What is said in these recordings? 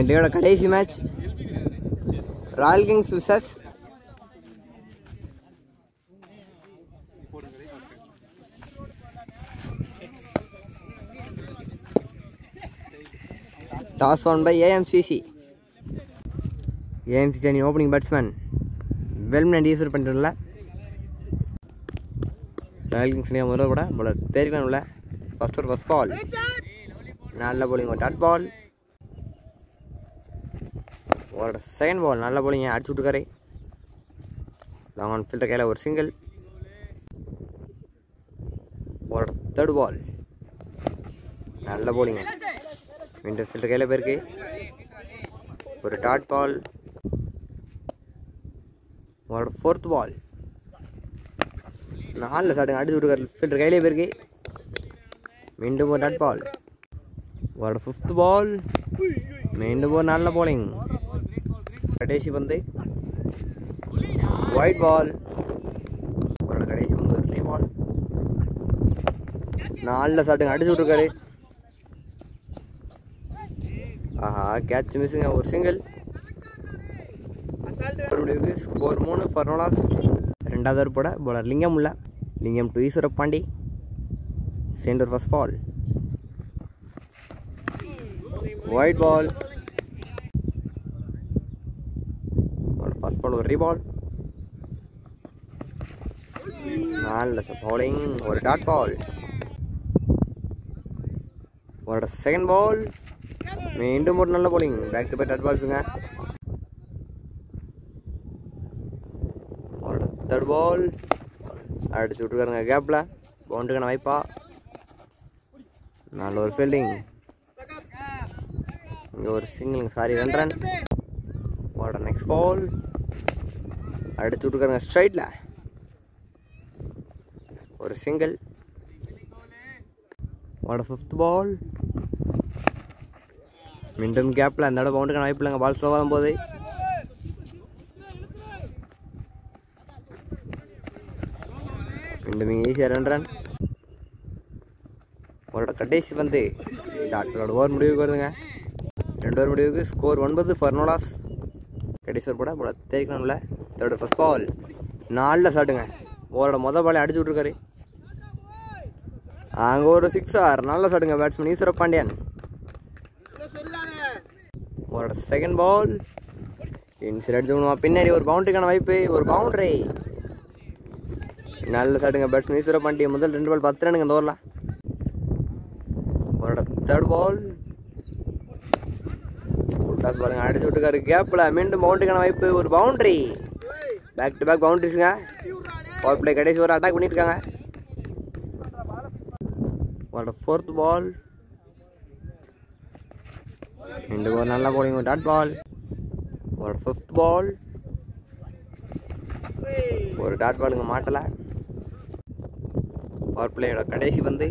டேயோட கடைசி match Royal Kings versus toss won by AMCC. AMCC அணி opening batsman Velman and Eswar பண்ணிட்டுல Royal Kings அணியாக முதல்ல கூட பவுலர் தேர்க்கணும் இல்லை. ஃபர்ஸ்ட் பால் நல்ல bowling, ஒரு டாட் பால். ஒரு செகண்ட் பால் நல்ல bowling, அடிச்சு விட்டுக்காரு. லாங் ஆன் ஃபீல்டர் கையில் ஒரு சிங்கிள். ஒரு தேர்ட் பால் நல்ல bowling, விண்டர் ஃபீல்டர் கையில் போயிருக்கு. ஒரு டாட் பால். ஒரு ஃபோர்த் பால் நாலில் ஷாட்டுங்க, அடிச்சு விட்டுக்காரு. ஃபீல்டர் கையிலே போயிருக்கு. மீண்டும் ஒரு டாட் பால். ஒரு ஃபிஃப்த் பால் மீண்டும் ஒரு நல்ல bowling. கடைசி பந்து ஒயிட் பால். ஒரு கடைசி பந்து ஒரு பால் நாலில் ஷாட்டுங்க, அடிச்சு விட்டுருக்காரு. ஆஹா, கேட்ச் மிஸ்ஸுங்க, ஒரு single. Score 3 for no loss. ரெண்டாவது போட பவுலர் லிங்கம் உள்ள Lingam to Eswara Pandi. Centre first ball wide ball. First ball ஒரு ரீபால். நல்ல பவுலிங், ஒரு டாட் பால். ஒரு செகண்ட் பால் மீண்டும் ஒரு நல்ல bowling. Back to back dot பால்ஸுங்க. ஒரு தேர்ட் பால் அடிச்சு விட்டுருக்காருங்க கேப்பில். பவுண்டரிக்கான வாய்ப்பா. நல்ல ஒரு ஃபீல்டிங். இங்கே ஒரு சிங்கிள், சாரி 2 ரன். ஒரு நெக்ஸ்ட் பால் அடிச்சு விட்டுருக்காருங்க ஸ்ட்ரைட்டில். ஒரு சிங்கிள். ஒரு ஃபிஃப்த் பால் மீண்டும் கேப்பில். அந்த இடம் பவுண்டரிக்கான வாய்ப்பு இல்லைங்க. பால் ஸ்லோவாக போது. மீண்டும் இங்கே ஈஸியாக 2 ரன். ஒரு கடைசி வந்து டாக்டரோட ஓவர் முடிவுக்கு வருதுங்க. 2 ஓவர் முடிவுக்கு. Score 9 for no loss. கடைசி ஓவர் போட தேய்க்கணும்ல. தேர்ட் ஃபர்ஸ்ட் பால் 4ல் ஷாட்டுங்க. ஓவரோட மொதல் பாலை அடிச்சு விட்ருக்காரு. அங்கே ஒரு 6 நல்ல ஷாட்டுங்க பேட்ஸ்மேன் ஈஸ்வர பாண்டியன். ஒரு செகண்ட் பால் இன்சைட் அடிச்சு பின்னாடி ஒரு பவுண்டரிக்கான வாய்ப்பு. ஒரு பவுண்டரி நல்ல ஷாட்டுங்க பேட்ஸ்மேன் ஈஸ்வர பாண்டியன். முதல் 2 பால் 10 ரனுங்க இந்த ஓவரில். ஒரு தேர்ட் பால் டாஸ் பாருங்க, அடிச்சு விட்டுக்காரு கேப்பில். மீண்டும் பவுண்டரிக்கான வாய்ப்பு. ஒரு பவுண்டரி. பேக் டு பேக் பவுண்டரிஸுங்க. பவர் பிளே கடைசி ஒரு அட்டாக் பண்ணிட்டு இருக்காங்க. ஒரு ஃபோர்த் பால் மீண்டும் ஒரு நல்ல bowling, ஒரு டாட் பால். ஒரு ஃபிஃப்த் பால் ஒரு டாட் பாலுங்க, மாட்டலை. பவர் பிளேயோட கடைசி வந்து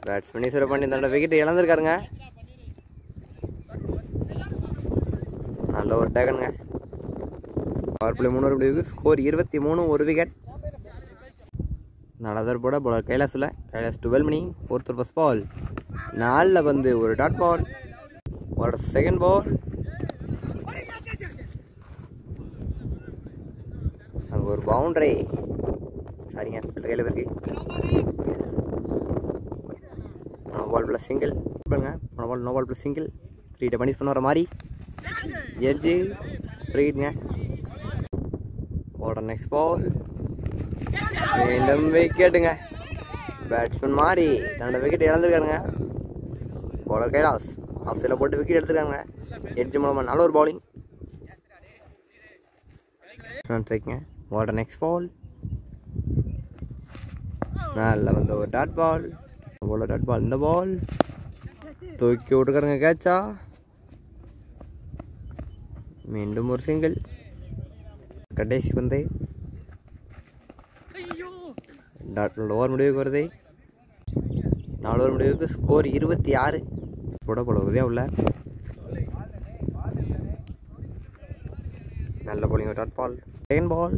பேட்ஸ்மேன் ஈஸ்வர பாண்டியன் தன்னோட விக்கெட் இழந்திருக்காருங்க. நல்ல ஒரு டேகனுங்க. பவர் பிளே 3 முடிவுக்கு. ஸ்கோர் 23, ஒரு விக்கெட். நாலாவது போட பவுலர் கைலாஸ் 12 மணி. ஃபோர்த் ஃபர்ஸ்ட் பால் 4ல் வந்து ஒரு டாட் பால். ஒரு செகண்ட் பால் அங்கே ஒரு பவுண்டரி. சரிங்க, கையில் இருக்கு. நோ பால் ப்ளஸ் சிங்கிள் பண்ணுங்க. No ball plus single. ஃப்ரீட்டை பனிஷ் பண்ண வர மாதிரி எட்ஜு ஃப்ரீடுங்க. ஓட நெக்ஸ்ட் பால் மீண்டும் விக்கெட்டுங்க. பேட்ஸ்மேன் மாறி தன்னோட விக்கெட் இழந்திருக்காருங்க. பவுலர் கைலாஸ் ஆஃப் சைடில் போட்டு விக்கெட் எடுத்துருக்காங்க. எட்ஜ் மூலமாக நல்ல ஒரு பவுலிங். ஓட நெக்ஸ்ட் பால் நல்ல வந்து ஒரு dot ball. Bowler dot ball. இந்த பால் தூக்கி விட்டுருக்காருங்க கேட்சா. மீண்டும் ஒரு சிங்கிள். கடைசி பந்து டாக்டரோட ஓவர் முடிவுக்கு வருது. 4 ஓவர் முடிவுக்கு. ஸ்கோர் 26. போட உதவியாக உள்ள நல்ல bowling, ஒரு டாட் பால். செகண்ட் பால்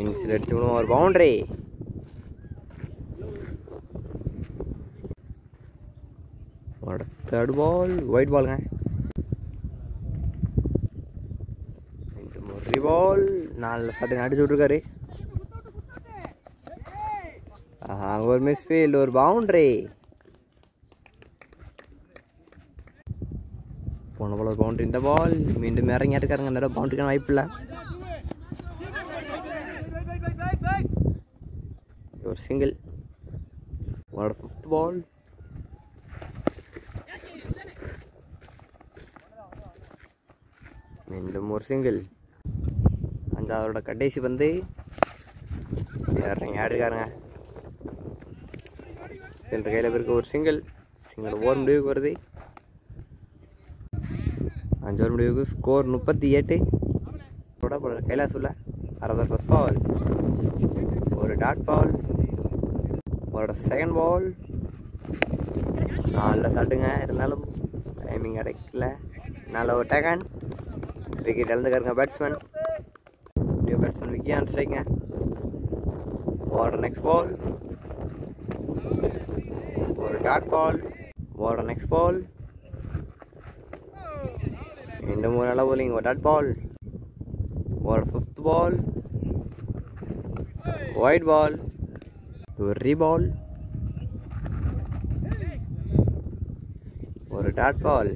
இன்சில் அடிச்சு ஒரு பவுண்டரி. தேர்ட் பால் ஒயிட் பாலுங்க. ஒரு பால் 4 ஷாட்டுங்க அடிச்சு விட்ருக்காரு. ஒரு மிஸ் ஃபீல்டு, ஒரு பவுண்ட்ரி. போன பால் ஒரு பவுண்ட்ரி. இந்த பால் மீண்டும் இறங்கி இருக்காருங்க. இந்த தடவை பவுண்ட்ரிக்கான வாய்ப்பு இல்லை. ஒரு சிங்கிள். ஒரு 5th பால். மீண்டும் ஒரு சிங்கிள். 5ஆவதோட கடைசி பந்து இறங்கி ஆடிருக்காருங்க. செல்ற கையில் இருக்க ஒரு சிங்கிள். ஓவர் முடிவுக்கு வருது. 5 ஓவர் முடிவுக்கு ஸ்கோர் 38. கைலாஸ் உள்ள 6வது ஃபர்ஸ்ட் பால். ஒரு டாட் பால். ஒரு செகண்ட் பால். 4 ஷாட்டுங்க. இருந்தாலும் டைமிங் கிடைக்கல. 4 ஒரு டேகன். விக்கெட் இழந்துக்காருங்க batsman. New batsman Vicky on ஸ்ட்ரைக்குங்க. Next ball. ஒரு டாட் பால். நெக்ஸ்ட் பால். மீண்டும் ஒரு நல்ல bowling. ஒரு டாட் பால். ஒரு 5th பால். Wide ball. ஒரு பால். ஒரு டாட் பால்.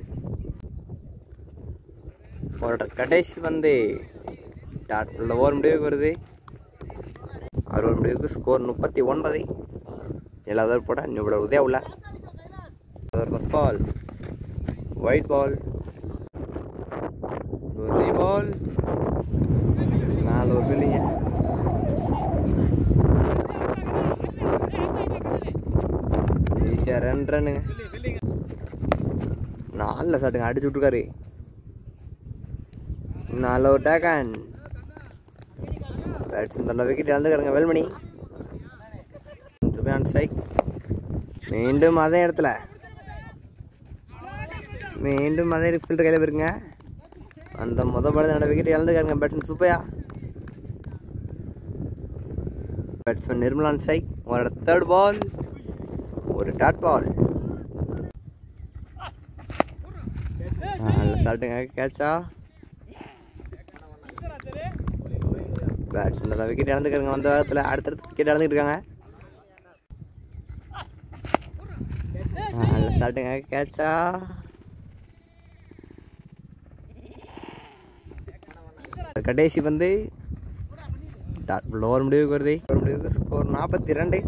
ஒரு கடைசி பந்து டாட் பால். ஓவர் முடிவுக்கு வருது. 6 ஓவர் முடிவுக்கு ஸ்கோர் 39. 7வது ஓவர் போட இன்னும் உதய உள்ள. First ball. Wide ball. ஒரு பால். 4 ஓவர் ஃபீல்டிங்க. ஈஸியாக 2 ரன்னுங்க. 4 ஷாட்டுங்க அடிச்சு விட்ருக்காரு. 4 ஒரு டேக்கன். பேட்ஸ்மேன் தன்னோட விக்கெட் இழந்துக்காருங்க வேல்மணி. On strike. மீண்டும் அதே இடத்துல. மீண்டும் அதே ஃபீல்டர் கையில் இருக்குங்க. அந்த பால் தன்னோட விக்கெட் இழந்துக்காருங்க batsman Subbaiah. Batsman Nirmal on strike. ஒரு 3rd பால். ஒரு டாட் பால். 4 ஷாட்டுங்க கேட்சா. Batsman wicket இழந்துக்காருங்க. வந்த வாரத்தில் அடுத்தடுத்து விக்கெட் இழந்துட்டு இருக்காங்க. 4 ஷாட்டுங்க கேட்சா. கடைசி பந்து டாட் பால். ஓவர் முடிவுக்கு வருது. ஓவர் முடிவுக்கு ஸ்கோர் 42.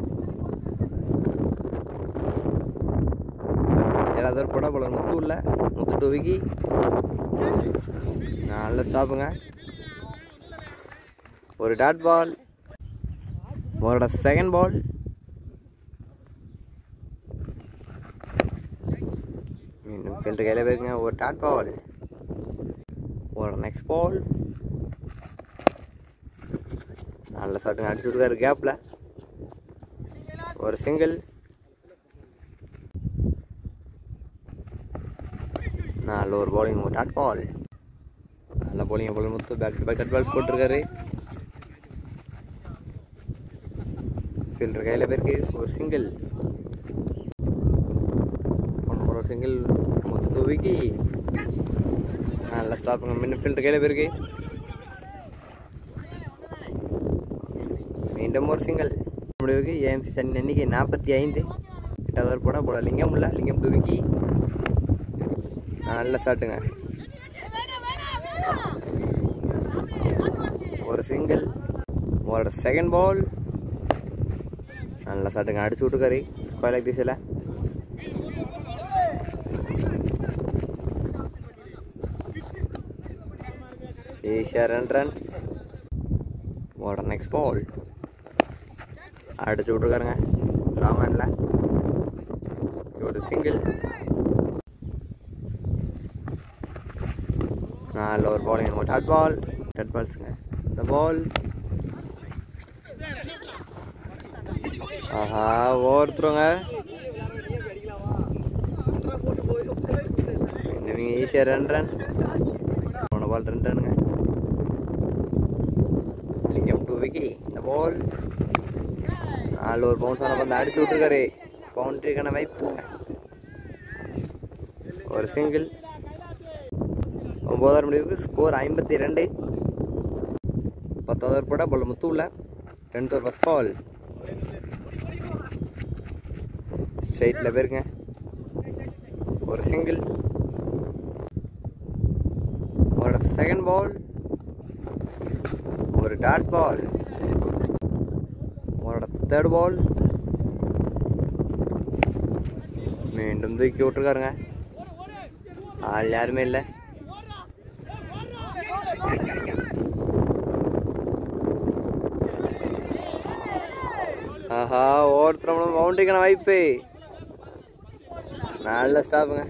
7வது ஓவர் போட போல முத்து இல்லை. முத்து 2 விக்கி. 4 ஸ்டாப்புங்க. ஒரு டாட் பால். ஒரு செகண்ட் பால். மீண்டும் ஃபீல்டர் கையில் போயிருக்குங்க. ஒரு டாட் பால். ஒரு நெக்ஸ்ட் பால். 4 ஷாட்டுங்க அடிச்சு விட்டுருக்காரு கேப்பில். ஒரு சிங்கிள். 4 over bowling. ஒரு டாட் பால். நல்ல பவுலிங். போல Muthu back to back cut balls போட்டிருக்காரு. ஃபீல்டர் கையில் போயிருக்கு. ஒரு சிங்கிள். ஒரு சிங்கிள். முத்து 2 விக்கி. நல்ல ஸ்டாப்புங்க. மீண்டும் ஃபீல்டர் கையில் போயிருக்கு. மீண்டும் ஒரு சிங்கிள். முடிவுக்கு ஏஎம்சி சனி எண்ணிக்கை 45. 8வது ஓவர் போட போல லிங்கம் இல்லை. லிங்கம் 2 விக்கி. நல்ல ஷாட்டுங்க. ஒரு சிங்கிள். ஒரு செகண்ட் பால். நல்ல ஷாட்டுங்க அடிச்சு விட்டுக்காரு. ஸ்கொயர் லைக் திசையில். ஈஸியாக 2 ரன். ஒரு நெக்ஸ்ட் பால். அடிச்சு விட்டுருக்காருங்க லாங் ஹேண்டில். ஒரு சிங்கிள். 4 over bowling. ஒரு டாட் பால். டாட் பால்ஸுங்க. இந்த பால். ஆஹா ஓவர்த்துருங்க. இன்னும் ஈஸியாக 2 ரன். போன பால் 2 ரன்னுங்க. லிங்கம் 2 விக்கி. இந்த பால். 4 ஓவர் பவுன்ஸ் ஆன பந்து அடிச்சு விட்டுருக்காரு. பவுண்டரிக்கான வாய்ப்பு. ஒரு சிங்கிள். 9வது முடிவுக்கு ஸ்கோர் 52. 10வது போட பால் முத்து உள்ள. 10th ஓவர் ஃபர்ஸ்ட் பால் ஸ்ட்ரைட்டில் போயிருங்க. ஒரு சிங்கிள். ஒரு செகண்ட் பால் ஒரு டாட் பால். ஒரு தேர்ட் பால் மீண்டும் தூக்கி விட்டுருக்காருங்க. ஆள் யாருமே இல்லை. ஆஹா, ஒவ்வொருத்தரும் பவுண்டரிக்கான வாய்ப்பு. நல்ல ஸ்டாப்புங்க.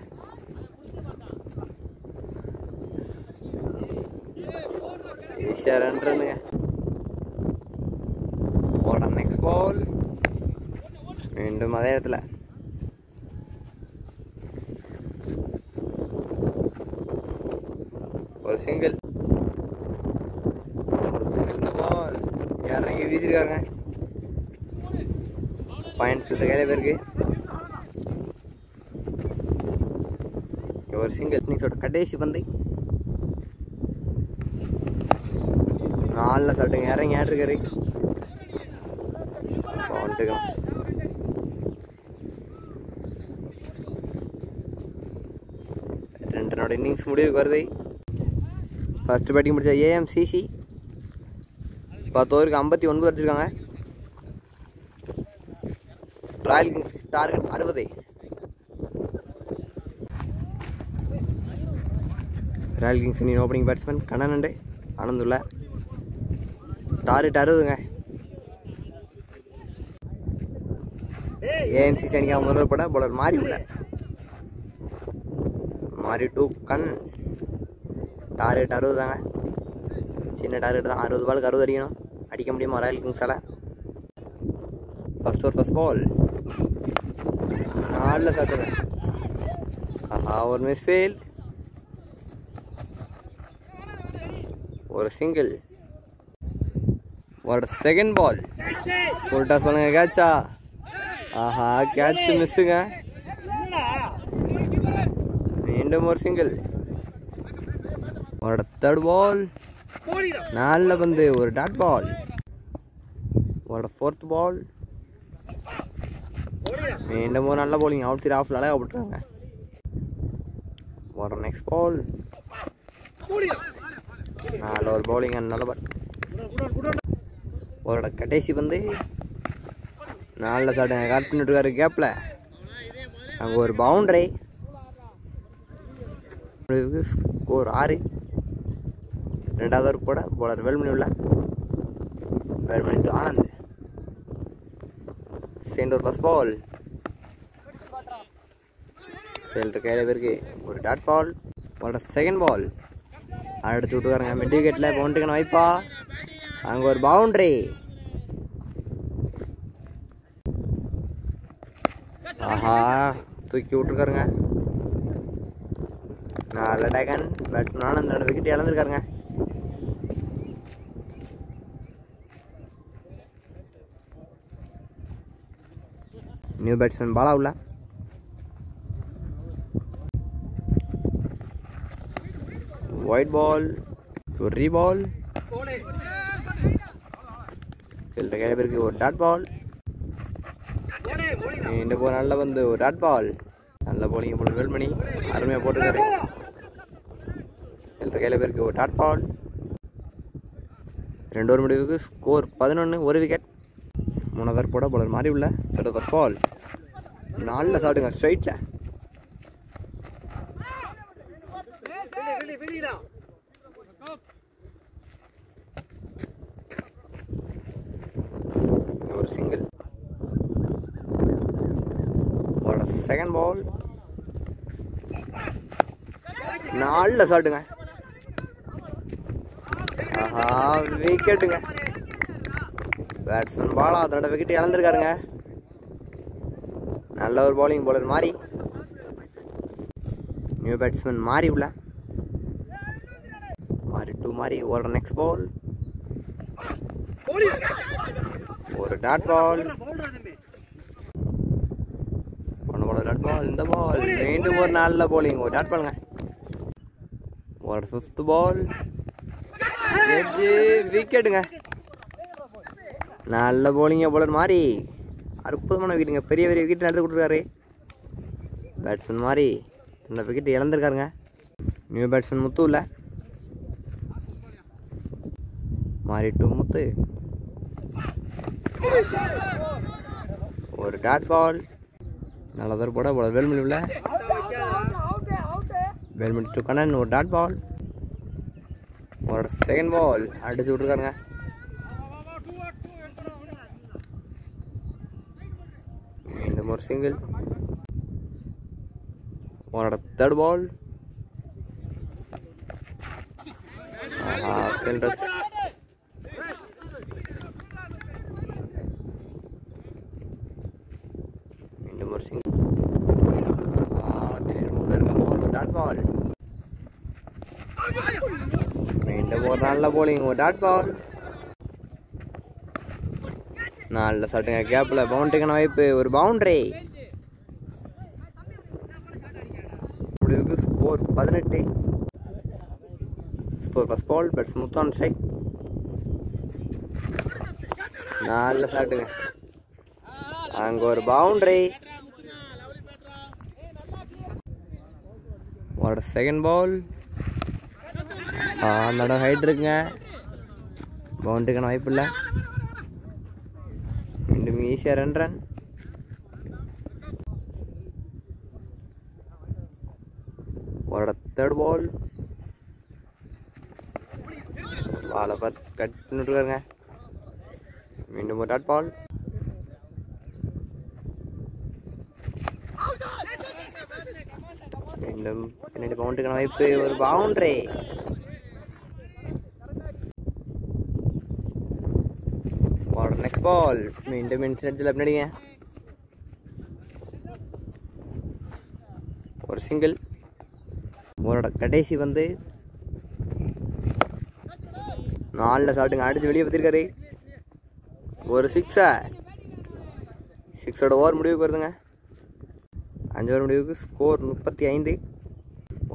ஈஸியாக ரன்னுங்க. ஓட நெக்ஸ்ட் பால் மீண்டும் அதே இடத்துல. ஒரு சிங்கிள். பால் இறங்கி வீசிருக்காருங்க. பாயிண்ட் ஃபில்டர் கையில பேருக்கு. ஒரு சிங்கிள். இன்னிங்ஸோட கடைசி பந்தை 4 சாப்பிட்டுங்க. இறங்கி ஆட்டிருக்காரு. வந்துக்கலாம். ரெண்டனோட இன்னிங்ஸ் முடிவுக்கு வருது. ஃபர்ஸ்ட் பேட்டிங் முடிச்ச AMCC 10 ஓவருக்கு 59 அடிச்சிருக்காங்க. Royal Kings target 60. Royal Kings இனி ஓப்பனிங் பேட்ஸ்மேன் கண்ணன் ஆனந்துள்ள. டார்கெட் 60ங்க. AMCC அணிக்காக முதல் பட பவுலர் மாறி உள்ள. மாறி டூ கண். டார்கெட் 60 தாங்க. சின்ன டார்கெட் தான். 60 பாலுக்கு 60 அடிக்கணும். அடிக்க முடியுமா ராயல் கிங்ஸால்? ஃபர்ஸ்ட் ஓவர் ஃபர்ஸ்ட் பால் 4 சாப்பிடுங்க. ஆஹா, ஒரு மிஸ் ஃபீல்ட். ஒரு சிங்கிள். ஒரு செகண்ட் பால் உல்டா சொல்லுங்க. கேட்சா? ஆஹா, கேட்ச் மிஸ்ஸுங்க. மீண்டும் ஒரு சிங்கிள். ஒரு தேர்ட் பால் நல்ல பந்து. ஒரு டாட் பால். ஒரு ஃபோர்த் பால் மீண்டும் ஒரு நல்ல பவுலிங். அவுட் சைட் ஆஃப்ல அழகாக போட்டுருக்காங்க. ஒரு நெக்ஸ்ட் பால் நல்ல ஒரு பவுலிங். நல்ல பால். ஒரு கடைசி பந்து நல்ல சாட்டுங்க. கட் பண்ணிட்டு இருக்காரு கேப்பில். அங்கே ஒரு பவுண்டரி. ஸ்கோர் 6. 2வது ஓவர் போட பவுலர் வேல்மணி உள்ள. Velmani to Anand. Second over first ball fielder கையில் பேருக்கு. ஒரு டாட் பால். ஒரு செகண்ட் பால் அடுத்து விட்டுக்காருங்க. மிட் விக்கெட்டில் பவுண்டரிக்கான வாய்ப்பா. அங்கே ஒரு பவுண்டரி. ஆஹா, தூக்கி விட்டுருக்காருங்க. நல்ல டேக்கன். பேட்ஸ்மேன் ஆனந்தோட விக்கெட் இழந்திருக்காருங்க. நியூ பேட்ஸ்மேன் பாலா உள்ள. ஒயிட் பால். சொரி பால். ஃபீல்டர் கையில் பேருக்கு. ஒரு டாட் பால். இந்த போல் நல்ல வந்து ஒரு டாட் பால். நல்ல போலிங்க போல வேல்மணி அருமையாக போட்டிருக்காரு. ஃபீல்டர் கையில் பேருக்கு. ஒரு டாட் பால். 2 ஓவர் முடிவுக்கு ஸ்கோர் 11. ஒரு விக்கெட். 3வது ஓவர் போட பவுலர் மாறி உள்ள. தேர்ட் ஃபர்ஸ்ட் பால் நல்ல சாட்டுங்க. ஸ்ட்ரைட்டில். ஒரு சிங்கிள். ஒரு செகண்ட் பால் நல்ல சாட்டுங்க. ஆஹா, விக்கெட்டுங்க. பேட்ஸ்மேன் பாலா அதோட விக்கெட் இழந்திருக்காருங்க. நல்ல ஒரு பவுலிங். பவுலர் மாறி. நியூ பேட்ஸ்மேன் மாறி உள்ள. மாறி டூ மாறி. ஒரு நெக்ஸ்ட் பால் ஒரு டாட் பால். Dot ball. இந்த பால் மீண்டும் ஒரு நல்ல bowling. ஒரு டாட் பாலுங்க. ஒரு 5th பால். எட்ஜ் விக்கெட்டுங்க. நல்ல bowling bowler மாதிரி அற்புதமான விக்கெட்டுங்க. பெரிய பெரிய விக்கெட் எடுத்து கொடுத்துருக்காரு பேட்ஸ்மேன் மாதிரி. இந்த விக்கெட் இழந்திருக்காருங்க. நியூ பேட்ஸ்மேன் முத்து இல்லை மாறி டு முத்து. ஒரு டாட் பால். நல்லதொரு போட போல வேல்மணி உள்ள வேல்மணி டு கண்ணன். ஒரு டாட் பால். ஒரு செகண்ட் பால் அடிச்சு விட்டுருக்காருங்க. மீண்டும் ஒரு சிங்கிள். ஒரு தேர்ட் பால். மீண்டும் ஒரு சிங்கிள். Dot ball. மீண்டும் ஒரு நல்ல போலிங். ஒரு டாட் பால். நல்ல சட்டுங்க. கேப்பில் பவுண்டரிக்கான வாய்ப்பு. ஒரு பவுண்டரி. முடிவுக்கு score 18. Score first ball. Bats Muthu on strike. நல்ல சாட்டுங்க. அங்கே ஒரு பவுண்டரி. ஒரு செகண்ட் பால். அந்த இடம் ஹைட் இருக்குங்க. பவுண்டரிக்கான வாய்ப்பு இல்லை. மீண்டும் ஈஸியாக 2 ரன். ஒரு தேர்ட் பால். பாலை பார்த்து கட் பண்ணிட்டுருக்காருங்க. மீண்டும் ஒரு டாட் பால். மீண்டும் பின்னாடி பவுண்டரிக்கான வாய்ப்பு. ஒரு பவுண்டரி. நெக்ஸ்ட் பால். மீண்டும் இன்சிடென்ட்ஸில் பின்னாடிங்க. ஒரு சிங்கிள். ஓரோட கடைசி வந்து 4 சாட்டுங்க. அடிச்சு வெளியே பற்றிருக்காரு. ஒரு 6. 6ஓட ஓவர் முடிவுக்கு வருதுங்க. 5 ஓவர் முடிவுக்கு ஸ்கோர் 35.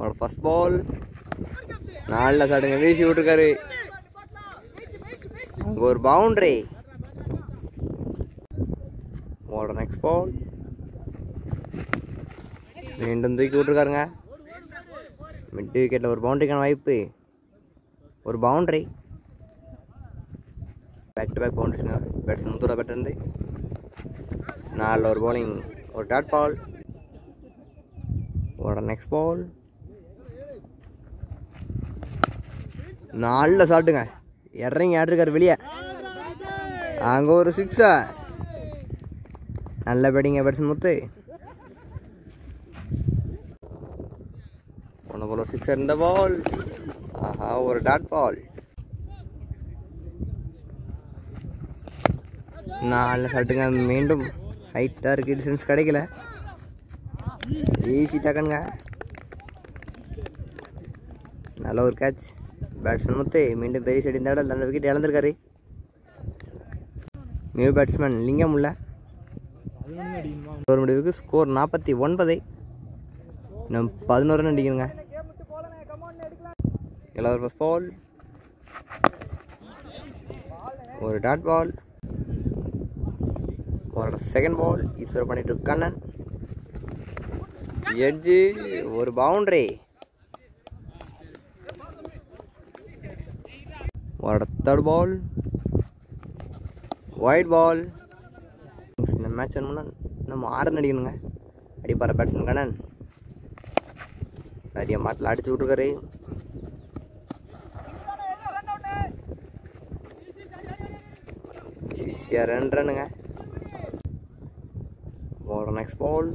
ஒரு ஃபர்ஸ்ட் பால். 4 சாட்டுங்க. வீசி விட்டுருக்காரு. அங்கே ஒரு பவுண்டரி. ஒரு நெக்ஸ்ட் பால். மீண்டும் தூக்கி விட்டுருக்காருங்க. மிட் விக்கெட்டில் ஒரு பவுண்டரிக்கான வாய்ப்பு. ஒரு பவுண்டரி. பேக் டு பேக் பவுண்டரிஸுங்க. பேட்ஸ்மேன் முத்தூரா பேட் இருந்து 4 ஒரு பவுலிங். ஒரு டாட் பால். ஒரு நெக்ஸ்ட் பால். 4 சாட்டுங்க. இறங்கி ஆட்டிருக்காரு வெளியே. அங்கே ஒரு 6. நல்ல பேட்டிங்க பேட்ஸ்மேன் முத்து. ஒன்று போல 6 இந்த பால். ஆஹா, ஒரு டாட் பால். 4 சாட்டுங்க. மீண்டும் ஹைட்டாக இருக்கு. டிஸ்டன்ஸ் கிடைக்கல. ஈஸி டக்குங்க. நல்ல ஒரு கேட்ச். பேட்ஸ்மேன் முத்து மீண்டும் பெரிய சைடு. இந்த இடம் 2 விக்கெட் இழந்திருக்காரு. நியூ பேட்ஸ்மேன் லிங்கம் உள்ள. ஒரு முடிவுக்கு ஸ்கோர் 49. இன்னும் 11 ரன் அடிக்கணுங்க. எல்லாரும் ஃபர்ஸ்ட் பால். ஒரு டாட் பால். ஒரு செகண்ட் பால். ஈஸ்வர் பண்ணிட்டு கண்ணன். எட்ஜு. ஒரு பவுண்டரி. ஒரு தேர்ட் பால். Wide ball. இந்த மேட்ச் வேணும்னா நம்ம 6 ரன் அடிக்கணுங்க. அடிப்பார பேட்ஸ்மேன் கண்ணன் சரியாக மாட்டில் அடிச்சு விட்ருக்காரு. ஈஸியாக 2 ரன்னுங்க. ஒரு நெக்ஸ்ட் பால்.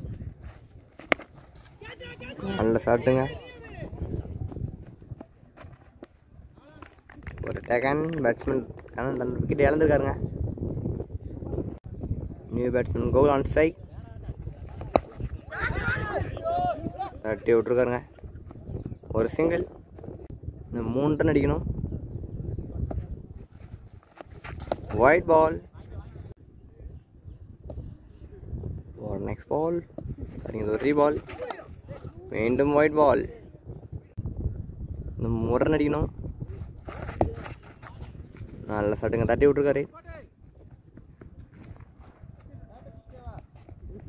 நல்ல ஷாட்டுங்க. ஒரு டேக்கன். பேட்ஸ்மேன் கண்ணன் 2 விக்கெட் இழந்திருக்காருங்க. நியூ பேட்ஸ்மேன் கோல் ஆன் ஸ்ட்ரைக். தட்டி விட்ருக்காருங்க. ஒரு சிங்கிள். இன்னும் 3 ரன் அடிக்கணும். Wide ball. ஒரு நெக்ஸ்ட் பால். சரிங்க, இது ஒரு ரீபால். மீண்டும் ஒயிட் பால். இந்த முரண் அடிக்கணும். நல்ல ஷாட்டுங்க, தட்டி விட்ருக்காரு.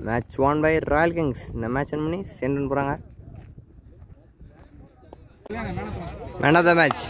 Match won by Royal Kings. இந்த மேட்ச் ரன் பண்ணி சென்ட் ரன் போகிறாங்க. Man of the match